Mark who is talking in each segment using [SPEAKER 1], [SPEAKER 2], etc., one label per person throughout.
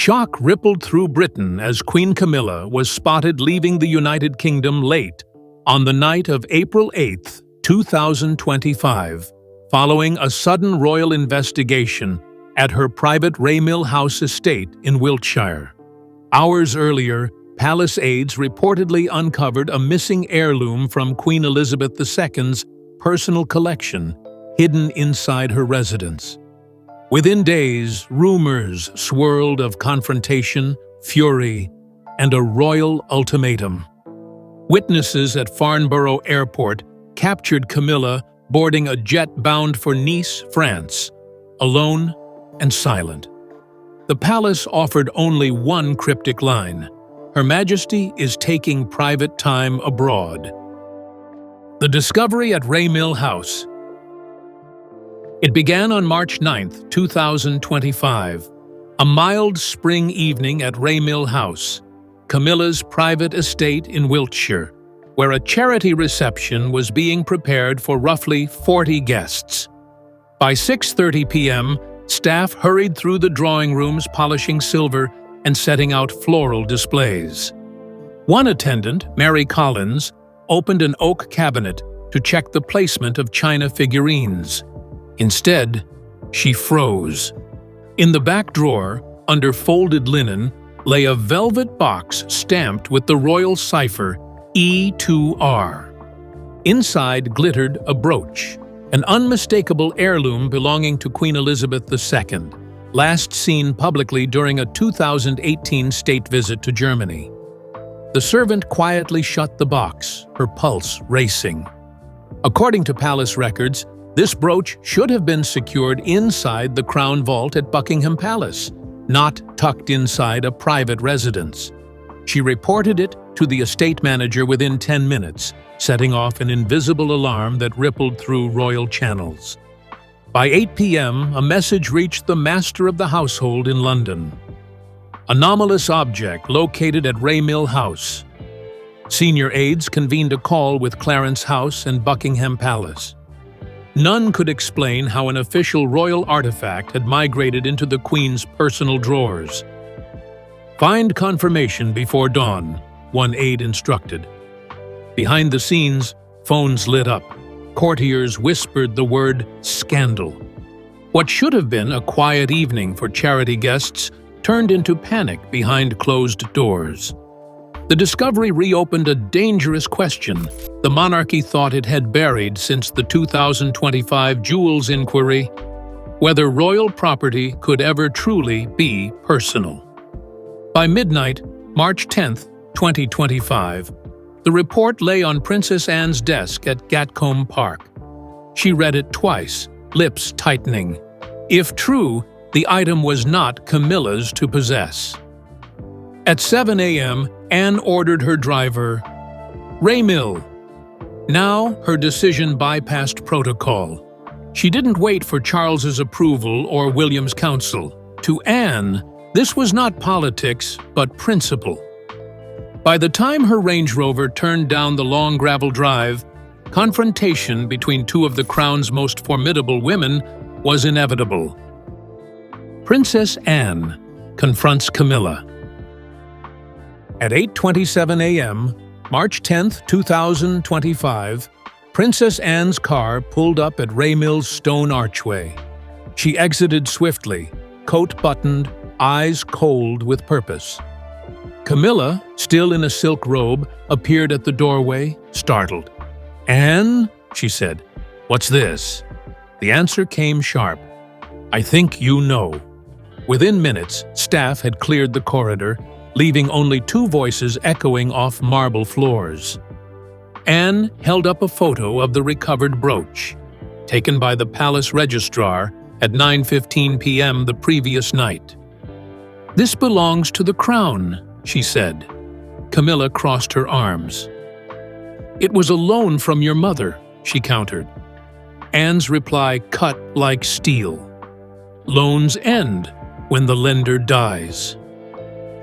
[SPEAKER 1] Shock rippled through Britain as Queen Camilla was spotted leaving the United Kingdom late on the night of April 8, 2025, following a sudden royal investigation at her private Raymill House estate in Wiltshire. Hours earlier, palace aides reportedly uncovered a missing heirloom from Queen Elizabeth II's personal collection, hidden inside her residence. Within days, rumors swirled of confrontation, fury, and a royal ultimatum. Witnesses at Farnborough Airport captured Camilla boarding a jet bound for Nice, France, alone and silent. The palace offered only one cryptic line: Her Majesty is taking private time abroad. The discovery at Raymill House. It began on March 9, 2025, a mild spring evening at Raymill House, Camilla's private estate in Wiltshire, where a charity reception was being prepared for roughly 40 guests. By 6:30 p.m., staff hurried through the drawing rooms polishing silver and setting out floral displays. One attendant, Mary Collins, opened an oak cabinet to check the placement of china figurines. Instead, she froze. In the back drawer, under folded linen, lay a velvet box stamped with the royal cipher E2R. Inside glittered a brooch, an unmistakable heirloom belonging to Queen Elizabeth II, last seen publicly during a 2018 state visit to Germany. The servant quietly shut the box, her pulse racing. According to palace records, this brooch should have been secured inside the Crown Vault at Buckingham Palace, not tucked inside a private residence. She reported it to the estate manager within 10 minutes, setting off an invisible alarm that rippled through royal channels. By 8 p.m., a message reached the master of the household in London. Anomalous object located at Raymill House. Senior aides convened a call with Clarence House and Buckingham Palace. None could explain how an official royal artifact had migrated into the Queen's personal drawers. Find confirmation before dawn, one aide instructed. Behind the scenes, phones lit up. Courtiers whispered the word scandal. What should have been a quiet evening for charity guests turned into panic behind closed doors. The discovery reopened a dangerous question the monarchy thought it had buried since the 2025 jewels inquiry: whether royal property could ever truly be personal. By midnight, March 10, 2025, the report lay on Princess Anne's desk at Gatcombe Park. She read it twice, lips tightening. If true, the item was not Camilla's to possess. At 7 a.m., Anne ordered her driver, Raymill. Now, her decision bypassed protocol. She didn't wait for Charles's approval or William's counsel. To Anne, this was not politics, but principle. By the time her Range Rover turned down the long gravel drive, confrontation between two of the Crown's most formidable women was inevitable. Princess Anne confronts Camilla. At 8:27 a.m., March 10, 2025, Princess Anne's car pulled up at Raymill's stone archway. She exited swiftly, coat buttoned, eyes cold with purpose. Camilla, still in a silk robe, appeared at the doorway, startled. "Anne?" she said. "What's this?" The answer came sharp. "I think you know." Within minutes, staff had cleared the corridor, leaving only two voices echoing off marble floors. Anne held up a photo of the recovered brooch, taken by the palace registrar at 9:15 p.m. the previous night. "This belongs to the crown," she said. Camilla crossed her arms. "It was a loan from your mother," she countered. Anne's reply cut like steel. "Loans end when the lender dies."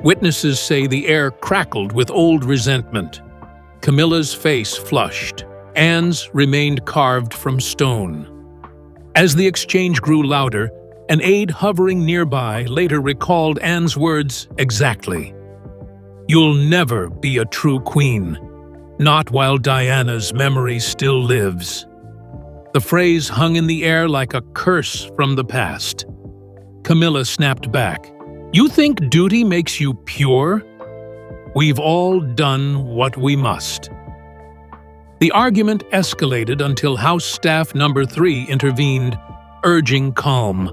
[SPEAKER 1] Witnesses say the air crackled with old resentment. Camilla's face flushed. Anne's remained carved from stone. As the exchange grew louder, An aide hovering nearby later recalled Anne's words exactly. "You'll never be a true queen, not while Diana's memory still lives." The phrase hung in the air like a curse from the past. Camilla snapped back. "You think duty makes you pure? We've all done what we must." The argument escalated until House Staff Number 3 intervened, urging calm.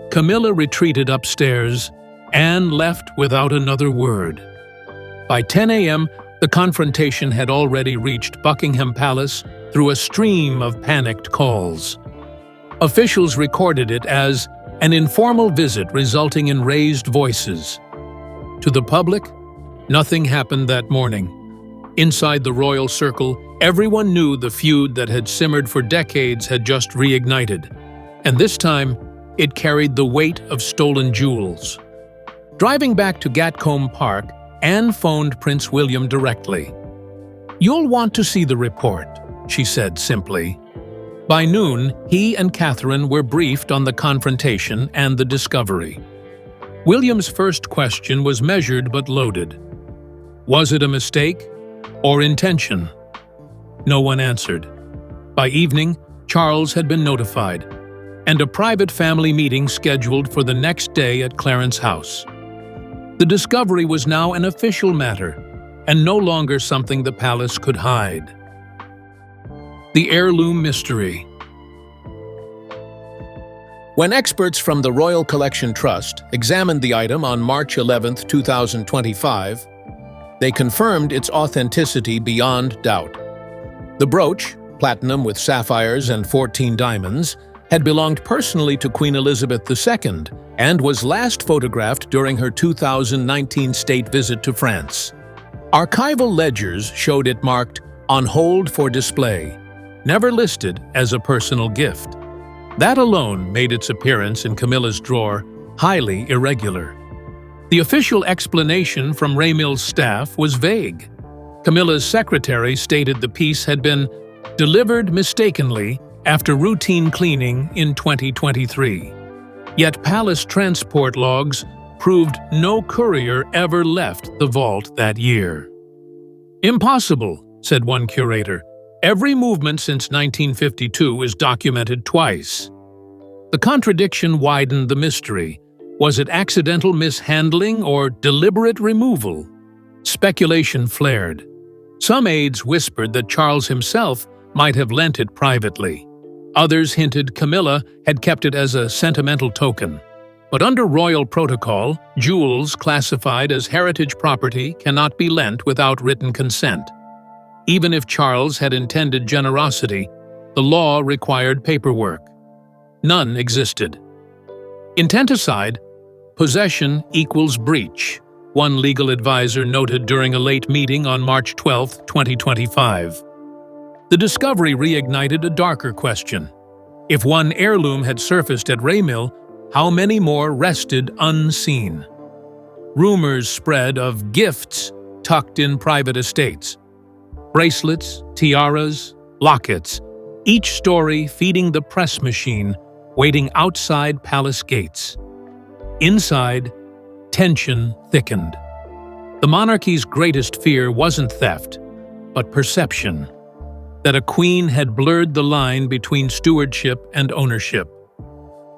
[SPEAKER 1] Camilla retreated upstairs. Anne left without another word. By 10 a.m., the confrontation had already reached Buckingham Palace through a stream of panicked calls. Officials recorded it as an informal visit resulting in raised voices. To the public, nothing happened that morning. Inside the royal circle, everyone knew the feud that had simmered for decades had just reignited, and this time, it carried the weight of stolen jewels. Driving back to Gatcombe Park, Anne phoned Prince William directly. "You'll want to see the report," she said simply. By noon, he and Catherine were briefed on the confrontation and the discovery. William's first question was measured but loaded. Was it a mistake or intention? No one answered. By evening, Charles had been notified, and a private family meeting scheduled for the next day at Clarence House. The discovery was now an official matter, and no longer something the palace could hide. The heirloom mystery. When experts from the Royal Collection Trust examined the item on March 11, 2025, they confirmed its authenticity beyond doubt. The brooch, platinum with sapphires and 14 diamonds, had belonged personally to Queen Elizabeth II and was last photographed during her 2019 state visit to France. Archival ledgers showed it marked "On hold for display," never listed as a personal gift. That alone made its appearance in Camilla's drawer highly irregular. The official explanation from Raymill's staff was vague. Camilla's secretary stated the piece had been delivered mistakenly after routine cleaning in 2023. Yet palace transport logs proved no courier ever left the vault that year. "Impossible," said one curator. "Every movement since 1952 is documented twice." The contradiction widened the mystery. Was it accidental mishandling or deliberate removal? Speculation flared. Some aides whispered that Charles himself might have lent it privately. Others hinted Camilla had kept it as a sentimental token. But under royal protocol, jewels classified as heritage property cannot be lent without written consent. Even if Charles had intended generosity, the law required paperwork. None existed. Intent aside, possession equals breach, one legal advisor noted during a late meeting on March 12, 2025. The discovery reignited a darker question. If one heirloom had surfaced at Raymill, how many more rested unseen? Rumors spread of gifts tucked in private estates. Bracelets, tiaras, lockets, each story feeding the press machine waiting outside palace gates. Inside, tension thickened. The monarchy's greatest fear wasn't theft, but perception. That a queen had blurred the line between stewardship and ownership.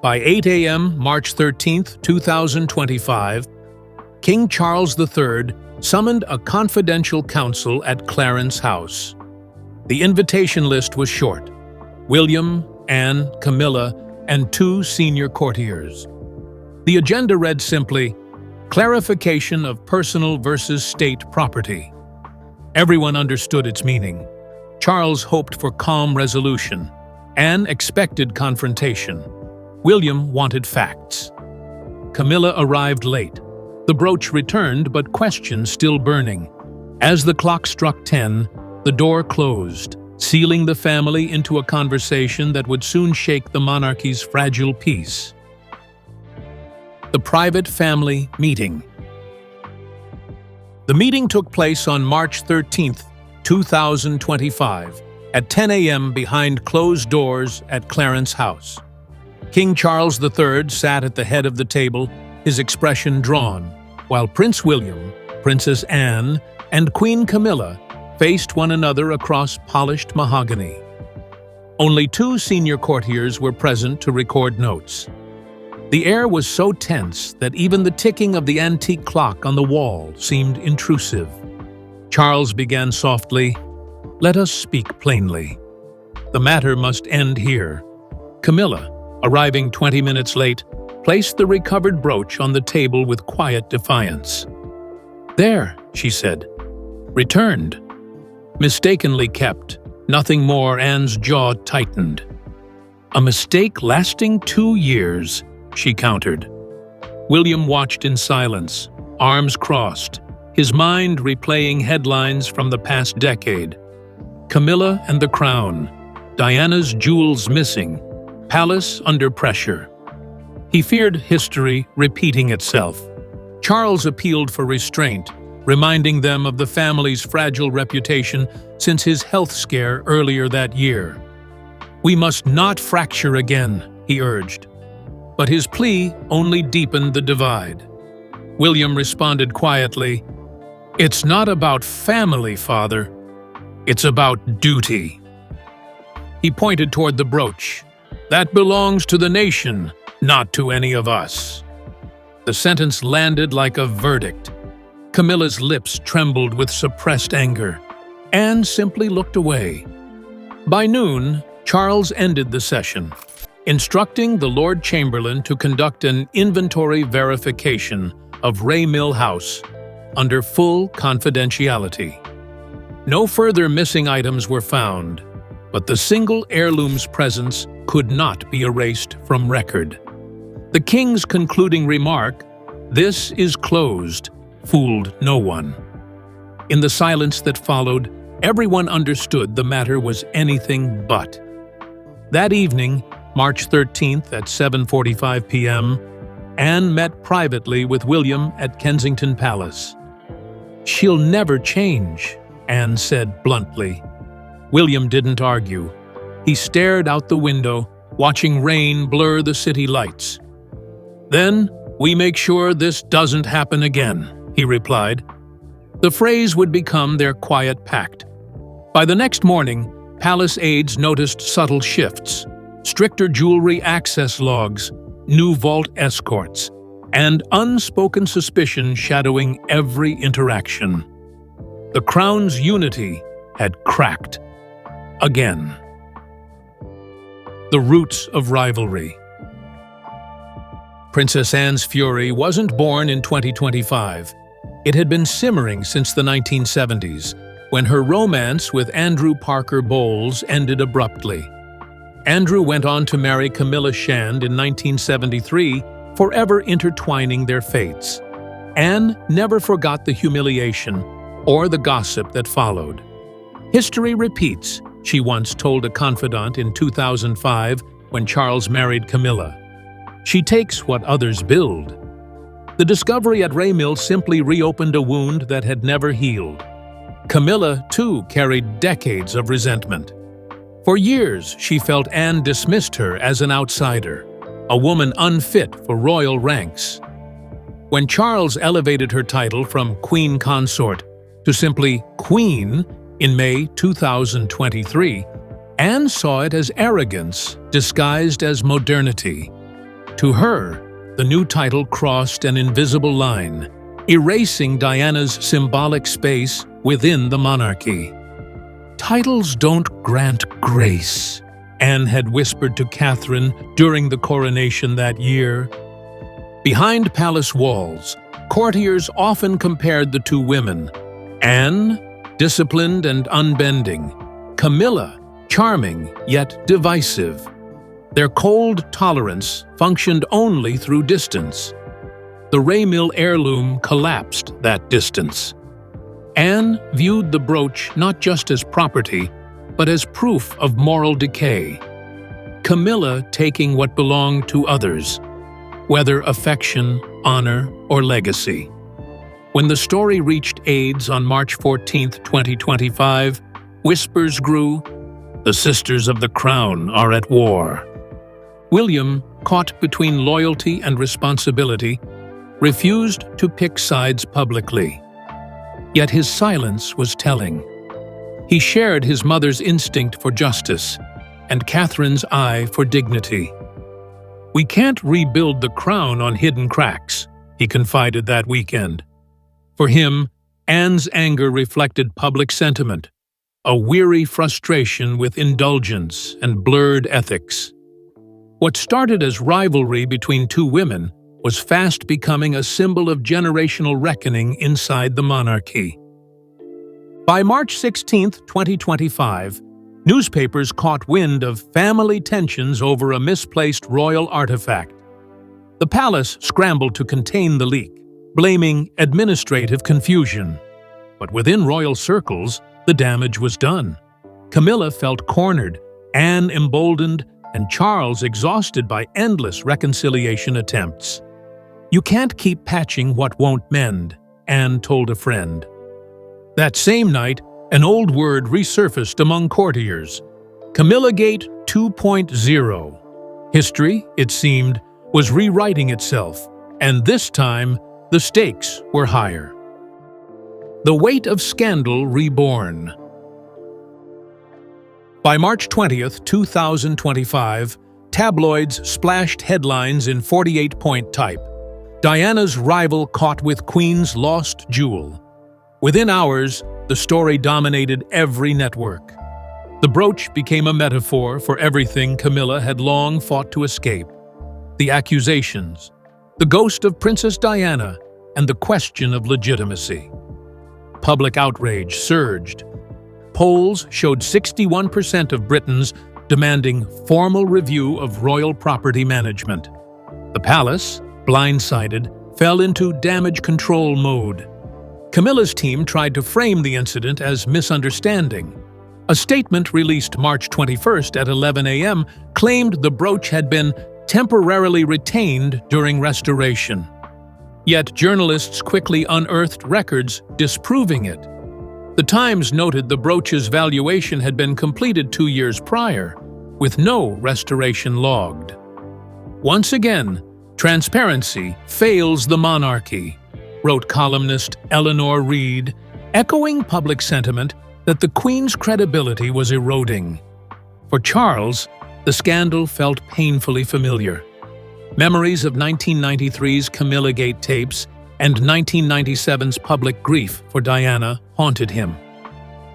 [SPEAKER 1] By 8 a.m., March 13, 2025, King Charles III summoned a confidential council at Clarence House. The invitation list was short: William, Anne, Camilla, and 2 senior courtiers. The agenda read simply, clarification of personal versus state property. Everyone understood its meaning. Charles hoped for calm resolution. Anne expected confrontation. William wanted facts. Camilla arrived late. The brooch returned, but questions still burning. As the clock struck 10, the door closed, sealing the family into a conversation that would soon shake the monarchy's fragile peace. The private family meeting. The meeting took place on March 13, 2025, at 10 a.m. behind closed doors at Clarence House. King Charles III sat at the head of the table, his expression drawn, while Prince William, Princess Anne, and Queen Camilla faced one another across polished mahogany. Only 2 senior courtiers were present to record notes. The air was so tense that even the ticking of the antique clock on the wall seemed intrusive. Charles began softly, "Let us speak plainly. The matter must end here." Camilla, arriving 20 minutes late, placed the recovered brooch on the table with quiet defiance. "There," she said. "Returned. Mistakenly kept. Nothing more." Anne's jaw tightened. "A mistake lasting 2 years," she countered. William watched in silence, arms crossed, his mind replaying headlines from the past decade. Camilla and the crown, Diana's jewels missing, palace under pressure. He feared history repeating itself. Charles appealed for restraint, reminding them of the family's fragile reputation since his health scare earlier that year. "We must not fracture again," he urged. But his plea only deepened the divide. William responded quietly, "It's not about family, Father. It's about duty." He pointed toward the brooch. "That belongs to the nation, not to any of us." The sentence landed like a verdict. Camilla's lips trembled with suppressed anger. Anne simply looked away. By noon, Charles ended the session, instructing the Lord Chamberlain to conduct an inventory verification of Raymill House under full confidentiality. No further missing items were found, but the single heirloom's presence could not be erased from record. The king's concluding remark, "This is closed," fooled no one. In the silence that followed, everyone understood the matter was anything but. That evening, March 13th at 7:45 p.m., Anne met privately with William at Kensington Palace. "She'll never change," Anne said bluntly. William didn't argue. He stared out the window, watching rain blur the city lights. "Then, we make sure this doesn't happen again," he replied. The phrase would become their quiet pact. By the next morning, palace aides noticed subtle shifts, stricter jewelry access logs, new vault escorts, and unspoken suspicion shadowing every interaction. The crown's unity had cracked. Again. The roots of rivalry. Princess Anne's fury wasn't born in 2025. It had been simmering since the 1970s, when her romance with Andrew Parker Bowles ended abruptly. Andrew went on to marry Camilla Shand in 1973, forever intertwining their fates. Anne never forgot the humiliation or the gossip that followed. "History repeats," she once told a confidant in 2005 when Charles married Camilla. "She takes what others build." The discovery at Raymill simply reopened a wound that had never healed. Camilla, too, carried decades of resentment. For years, she felt Anne dismissed her as an outsider, a woman unfit for royal ranks. When Charles elevated her title from Queen Consort to simply Queen in May 2023, Anne saw it as arrogance disguised as modernity. To her, the new title crossed an invisible line, erasing Diana's symbolic space within the monarchy. "Titles don't grant grace," Anne had whispered to Catherine during the coronation that year. Behind palace walls, courtiers often compared the two women. Anne, disciplined and unbending; Camilla, charming yet divisive. Their cold tolerance functioned only through distance. The Raymill heirloom collapsed that distance. Anne viewed the brooch not just as property, but as proof of moral decay. Camilla taking what belonged to others, whether affection, honor, or legacy. When the story reached aides on March 14, 2025, whispers grew, "The sisters of the crown are at war." William, caught between loyalty and responsibility, refused to pick sides publicly. Yet his silence was telling. He shared his mother's instinct for justice and Catherine's eye for dignity. "We can't rebuild the crown on hidden cracks," he confided that weekend. For him, Anne's anger reflected public sentiment, a weary frustration with indulgence and blurred ethics. What started as rivalry between two women was fast becoming a symbol of generational reckoning inside the monarchy. By March 16, 2025, newspapers caught wind of family tensions over a misplaced royal artifact. The palace scrambled to contain the leak, blaming administrative confusion. But within royal circles, the damage was done. Camilla felt cornered, Anne emboldened, and Charles exhausted by endless reconciliation attempts. "You can't keep patching what won't mend," Anne told a friend. That same night, an old word resurfaced among courtiers: Camillagate 2.0. History, it seemed, was rewriting itself, and this time the stakes were higher. The weight of scandal reborn. By March 20, 2025, tabloids splashed headlines in 48-point type: Diana's rival caught with Queen's lost jewel. Within hours, the story dominated every network. The brooch became a metaphor for everything Camilla had long fought to escape: the accusations, the ghost of Princess Diana, and the question of legitimacy. Public outrage surged. Polls showed 61% of Britons demanding formal review of royal property management. The palace, blindsided, fell into damage control mode. Camilla's team tried to frame the incident as misunderstanding. A statement released March 21 at 11 a.m. claimed the brooch had been temporarily retained during restoration. Yet journalists quickly unearthed records disproving it. The Times noted the brooch's valuation had been completed 2 years prior, with no restoration logged. Once again, transparency fails the monarchy, wrote columnist Eleanor Reed, echoing public sentiment that the Queen's credibility was eroding. For Charles, the scandal felt painfully familiar. Memories of 1993's Camillagate tapes and 1997's public grief for Diana haunted him.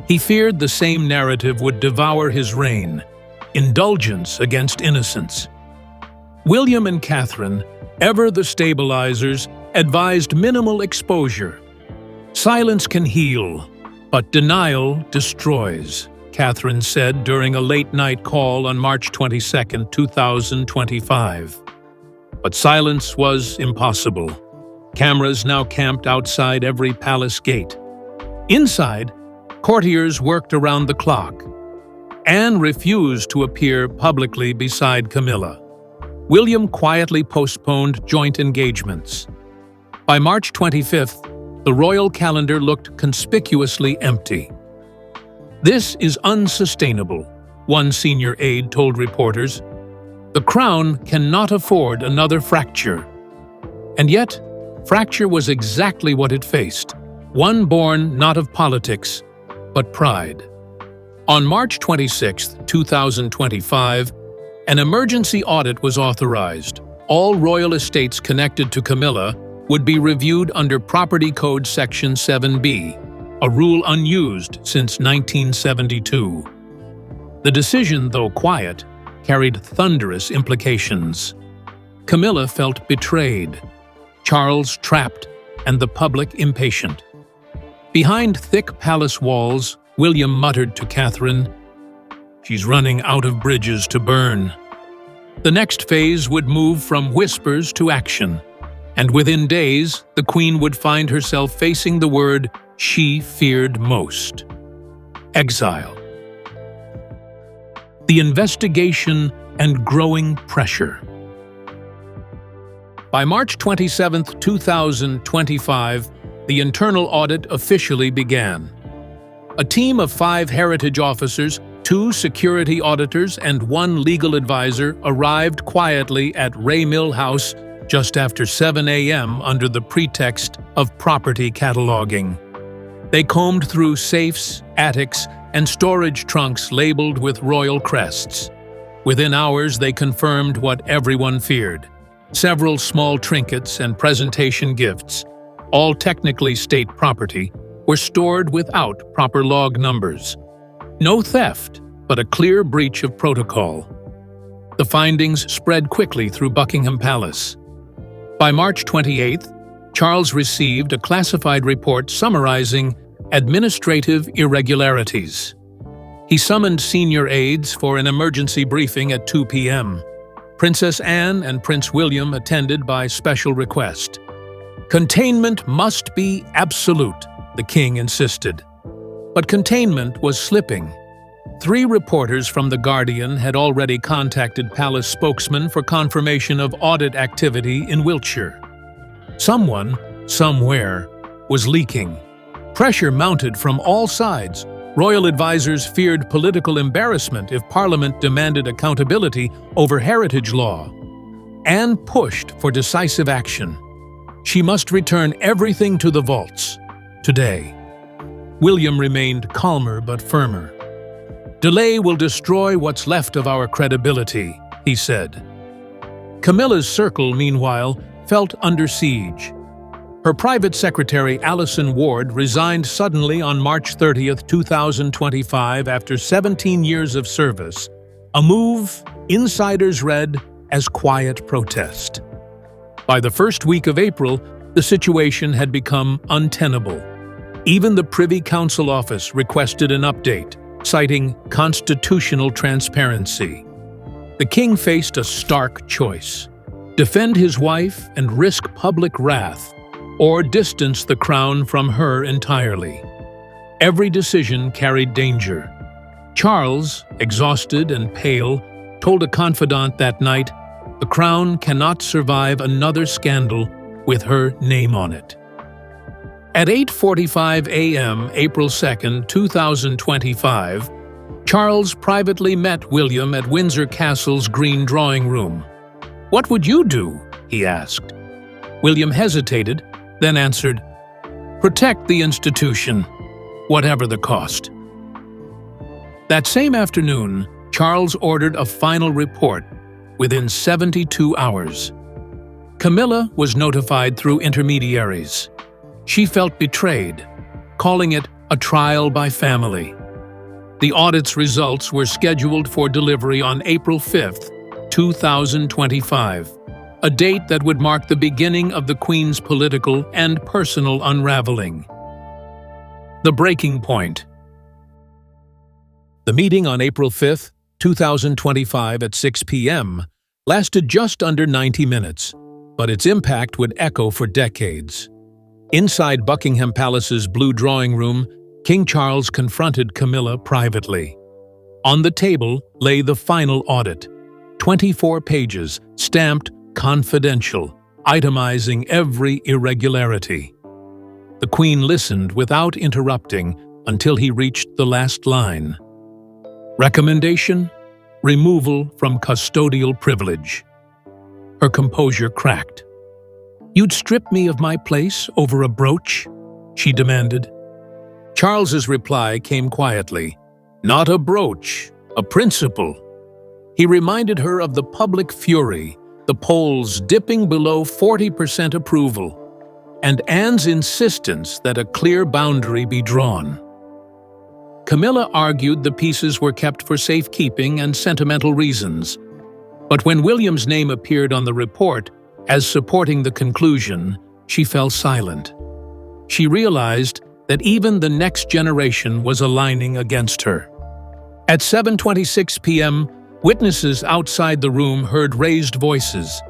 [SPEAKER 1] He feared the same narrative would devour his reign: indulgence against innocence. William and Catherine, ever the stabilizers, advised minimal exposure. "Silence can heal, but denial destroys," Catherine said during a late-night call on March 22, 2025. But silence was impossible. Cameras now camped outside every palace gate. Inside, courtiers worked around the clock. Anne refused to appear publicly beside Camilla. William quietly postponed joint engagements. By March 25th, the royal calendar looked conspicuously empty. "This is unsustainable," one senior aide told reporters. "The crown cannot afford another fracture." And yet, fracture was exactly what it faced, one born not of politics, but pride. On March 26, 2025, an emergency audit was authorized. All royal estates connected to Camilla would be reviewed under Property Code Section 7B, a rule unused since 1972. The decision, though quiet, carried thunderous implications. Camilla felt betrayed, Charles trapped, and the public impatient. Behind thick palace walls, William muttered to Catherine, "She's running out of bridges to burn." The next phase would move from whispers to action, and within days, the Queen would find herself facing the word she feared most: exile. The investigation and growing pressure. By March 27, 2025, the internal audit officially began. A team of 5 heritage officers, 2 security auditors and 1 legal advisor arrived quietly at Raymill House just after 7 a.m. under the pretext of property cataloging. They combed through safes, attics, and storage trunks labeled with royal crests. Within hours, they confirmed what everyone feared. Several small trinkets and presentation gifts, all technically state property, were stored without proper log numbers. No theft, but a clear breach of protocol. The findings spread quickly through Buckingham Palace. By March 28th, Charles received a classified report summarizing administrative irregularities. He summoned senior aides for an emergency briefing at 2 p.m. Princess Anne and Prince William attended by special request. Containment must be absolute, the king insisted. But containment was slipping. 3 reporters from The Guardian had already contacted palace spokesmen for confirmation of audit activity in Wiltshire. Someone, somewhere, was leaking. Pressure mounted from all sides. Royal advisors feared political embarrassment if Parliament demanded accountability over heritage law. Anne pushed for decisive action. She must return everything to the vaults, today. William remained calmer but firmer. "Delay will destroy what's left of our credibility," he said. Camilla's circle, meanwhile, felt under siege. Her private secretary, Alison Ward, resigned suddenly on March 30, 2025, after 17 years of service, a move insiders read as quiet protest. By the first week of April, the situation had become untenable. Even the Privy Council office requested an update, citing constitutional transparency. The king faced a stark choice: defend his wife and risk public wrath, or distance the crown from her entirely. Every decision carried danger. Charles, exhausted and pale, told a confidant that night, "The crown cannot survive another scandal with her name on it." At 8:45 a.m., April 2, 2025, Charles privately met William at Windsor Castle's Green Drawing Room. "What would you do?" he asked. William hesitated, then answered, "Protect the institution, whatever the cost." That same afternoon, Charles ordered a final report within 72 hours. Camilla was notified through intermediaries. She felt betrayed, calling it a trial by family. The audit's results were scheduled for delivery on April 5, 2025, a date that would mark the beginning of the Queen's political and personal unraveling. The breaking point. The meeting on April 5, 2025 at 6 p.m. lasted just under 90 minutes, but its impact would echo for decades. Inside Buckingham Palace's Blue Drawing Room, King Charles confronted Camilla privately. On the table lay the final audit, 24 pages, stamped confidential, itemizing every irregularity. The Queen listened without interrupting until he reached the last line. Recommendation: removal from custodial privilege. Her composure cracked. "You'd strip me of my place over a brooch?" she demanded. Charles's reply came quietly. "Not a brooch, a principle." He reminded her of the public fury, the polls dipping below 40% approval, and Anne's insistence that a clear boundary be drawn. Camilla argued the pieces were kept for safekeeping and sentimental reasons, but when William's name appeared on the report as supporting the conclusion, she fell silent. She realized that even the next generation was aligning against her. At 7:26 p.m., witnesses outside the room heard raised voices.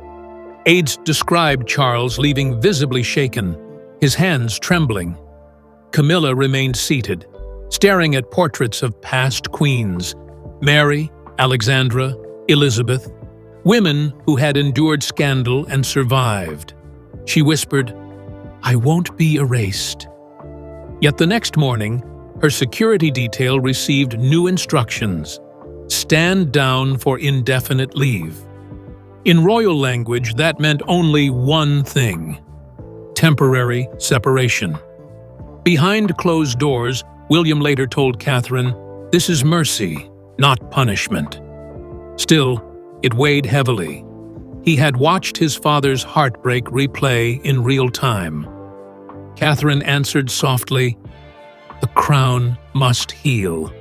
[SPEAKER 1] Aides described Charles leaving visibly shaken, his hands trembling. Camilla remained seated, staring at portraits of past queens: Mary, Alexandra, Elizabeth, women who had endured scandal and survived. She whispered, "I won't be erased." Yet the next morning, her security detail received new instructions: stand down for indefinite leave. In royal language, that meant only one thing: temporary separation. Behind closed doors, William later told Catherine, "This is mercy, not punishment." Still, it weighed heavily. He had watched his father's heartbreak replay in real time. Catherine answered softly, "The crown must heal.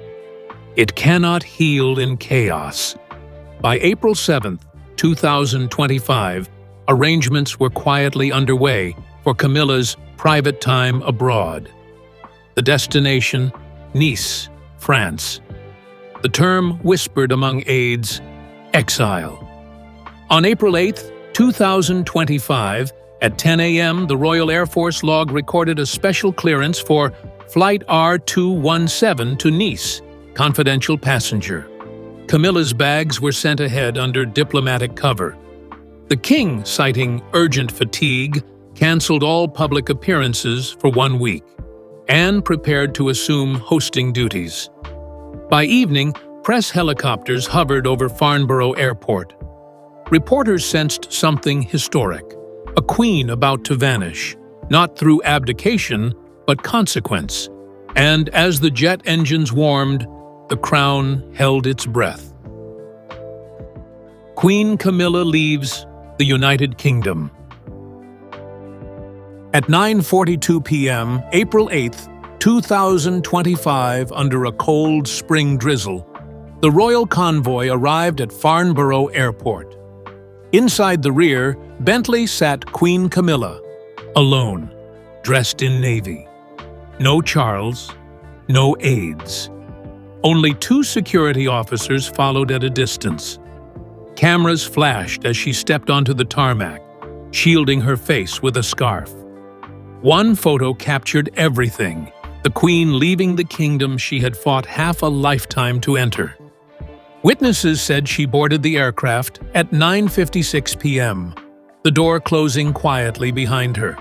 [SPEAKER 1] It cannot heal in chaos." By April 7, 2025, arrangements were quietly underway for Camilla's private time abroad. The destination, Nice, France. The term whispered among aides, exile. On April 8, 2025, at 10 a.m., the Royal Air Force log recorded a special clearance for Flight R217 to Nice, confidential passenger. Camilla's bags were sent ahead under diplomatic cover. The king, citing urgent fatigue, cancelled all public appearances for 1 week and prepared to assume hosting duties. By evening, press helicopters hovered over Farnborough Airport. Reporters sensed something historic, a queen about to vanish, not through abdication, but consequence. And as the jet engines warmed, the crown held its breath. Queen Camilla leaves the United Kingdom. At 9:42 p.m., April 8, 2025, under a cold spring drizzle, the royal convoy arrived at Farnborough Airport. Inside the rear, Bentley sat Queen Camilla, alone, dressed in navy. No Charles, no aides. Only 2 security officers followed at a distance. Cameras flashed as she stepped onto the tarmac, shielding her face with a scarf. One photo captured everything: the Queen leaving the kingdom she had fought half a lifetime to enter. Witnesses said she boarded the aircraft at 9:56 p.m., the door closing quietly behind her.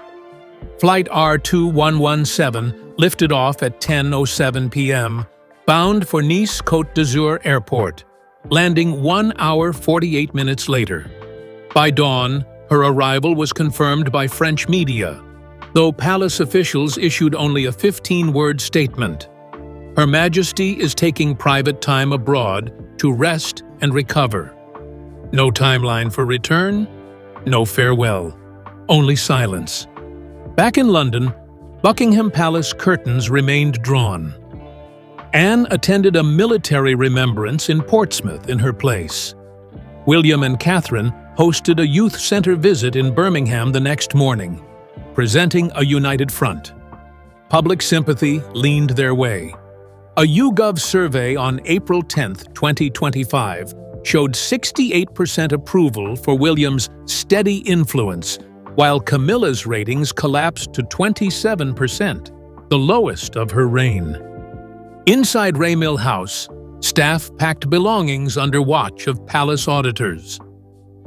[SPEAKER 1] Flight R2117 lifted off at 10:07 p.m., bound for Nice Côte d'Azur Airport, landing 1 hour 48 minutes later. By dawn, her arrival was confirmed by French media, though palace officials issued only a 15-word statement. Her Majesty is taking private time abroad to rest and recover. No timeline for return, no farewell, only silence. Back in London, Buckingham Palace curtains remained drawn. Anne attended a military remembrance in Portsmouth in her place. William and Catherine hosted a youth center visit in Birmingham the next morning, presenting a united front. Public sympathy leaned their way. A YouGov survey on April 10, 2025, showed 68% approval for William's steady influence, while Camilla's ratings collapsed to 27%, the lowest of her reign. Inside Raymill House, staff packed belongings under watch of palace auditors.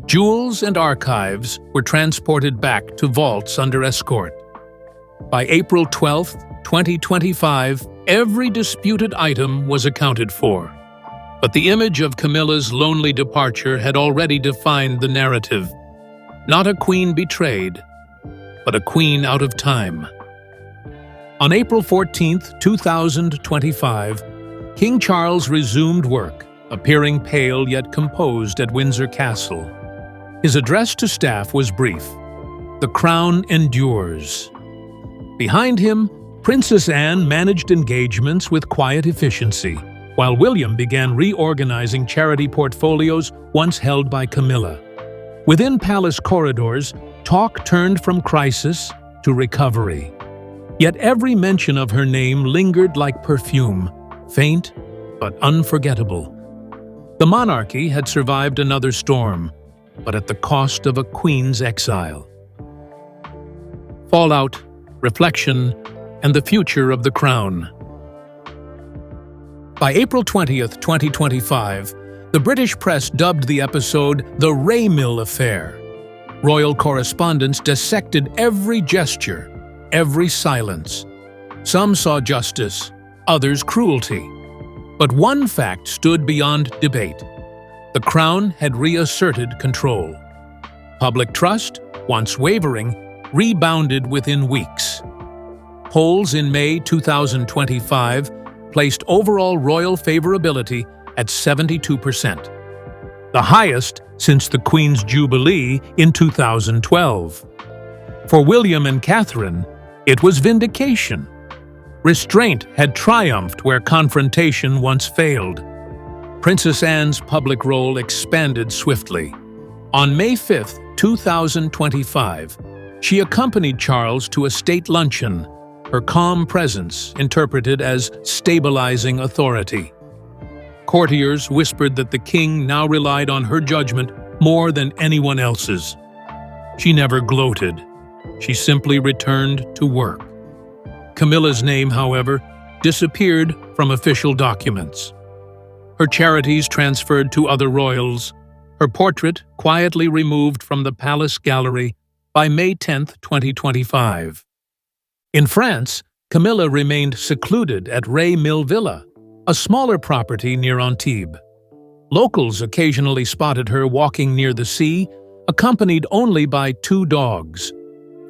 [SPEAKER 1] Jewels and archives were transported back to vaults under escort. By April 12, 2025, every disputed item was accounted for. But the image of Camilla's lonely departure had already defined the narrative. Not a queen betrayed, but a queen out of time. On April 14, 2025, King Charles resumed work, appearing pale yet composed at Windsor Castle. His address to staff was brief: "The crown endures." Behind him, Princess Anne managed engagements with quiet efficiency, while William began reorganizing charity portfolios once held by Camilla. Within palace corridors, talk turned from crisis to recovery. Yet every mention of her name lingered like perfume, faint but unforgettable. The monarchy had survived another storm, but at the cost of a queen's exile. Fallout, reflection, and the future of the crown. By April 20, 2025, the British press dubbed the episode the Raymill Affair. Royal correspondents dissected every gesture, every silence. Some saw justice, others cruelty. But one fact stood beyond debate. The crown had reasserted control. Public trust, once wavering, rebounded within weeks. Polls in May 2025 placed overall royal favorability at 72%, the highest since the Queen's Jubilee in 2012. For William and Catherine, it was vindication. Restraint had triumphed where confrontation once failed. Princess Anne's public role expanded swiftly. On May 5, 2025, she accompanied Charles to a state luncheon, her calm presence interpreted as stabilizing authority. Courtiers whispered that the king now relied on her judgment more than anyone else's. She never gloated. She simply returned to work. Camilla's name, however, disappeared from official documents. Her charities transferred to other royals, her portrait quietly removed from the palace gallery by May 10, 2025. In France, Camilla remained secluded at Raymill Villa, a smaller property near Antibes. Locals occasionally spotted her walking near the sea, accompanied only by 2 dogs.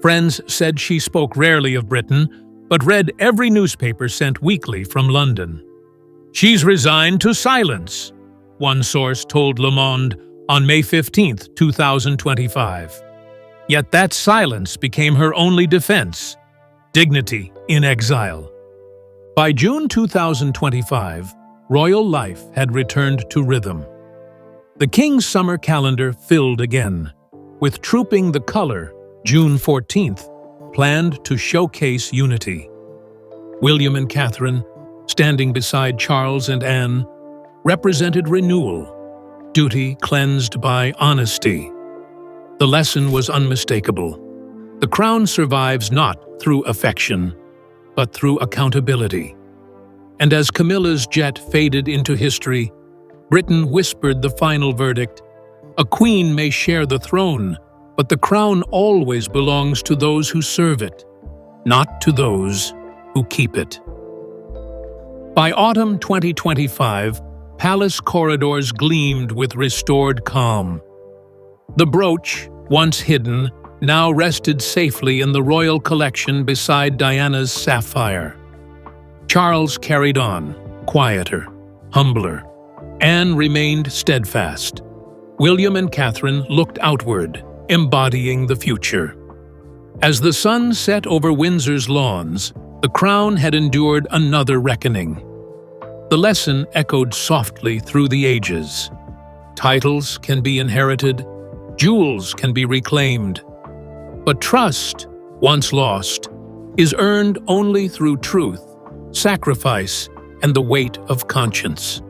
[SPEAKER 1] Friends said she spoke rarely of Britain, but read every newspaper sent weekly from London. "She's resigned to silence," one source told Le Monde on May 15, 2025. Yet that silence became her only defense: dignity in exile. By June 2025, royal life had returned to rhythm. The king's summer calendar filled again, with Trooping the Color, June 14th, planned to showcase unity. William and Catherine, standing beside Charles and Anne, represented renewal, duty cleansed by honesty. The lesson was unmistakable. The crown survives not through affection, but through accountability. And as Camilla's jet faded into history, Britain whispered the final verdict: a queen may share the throne, but the crown always belongs to those who serve it, not to those who keep it. By autumn 2025, palace corridors gleamed with restored calm. The brooch, once hidden, now rested safely in the royal collection beside Diana's sapphire. Charles carried on, quieter, humbler. Anne remained steadfast. William and Catherine looked outward, embodying the future. As the sun set over Windsor's lawns, the crown had endured another reckoning. The lesson echoed softly through the ages. Titles can be inherited, jewels can be reclaimed, but trust, once lost, is earned only through truth, sacrifice, and the weight of conscience.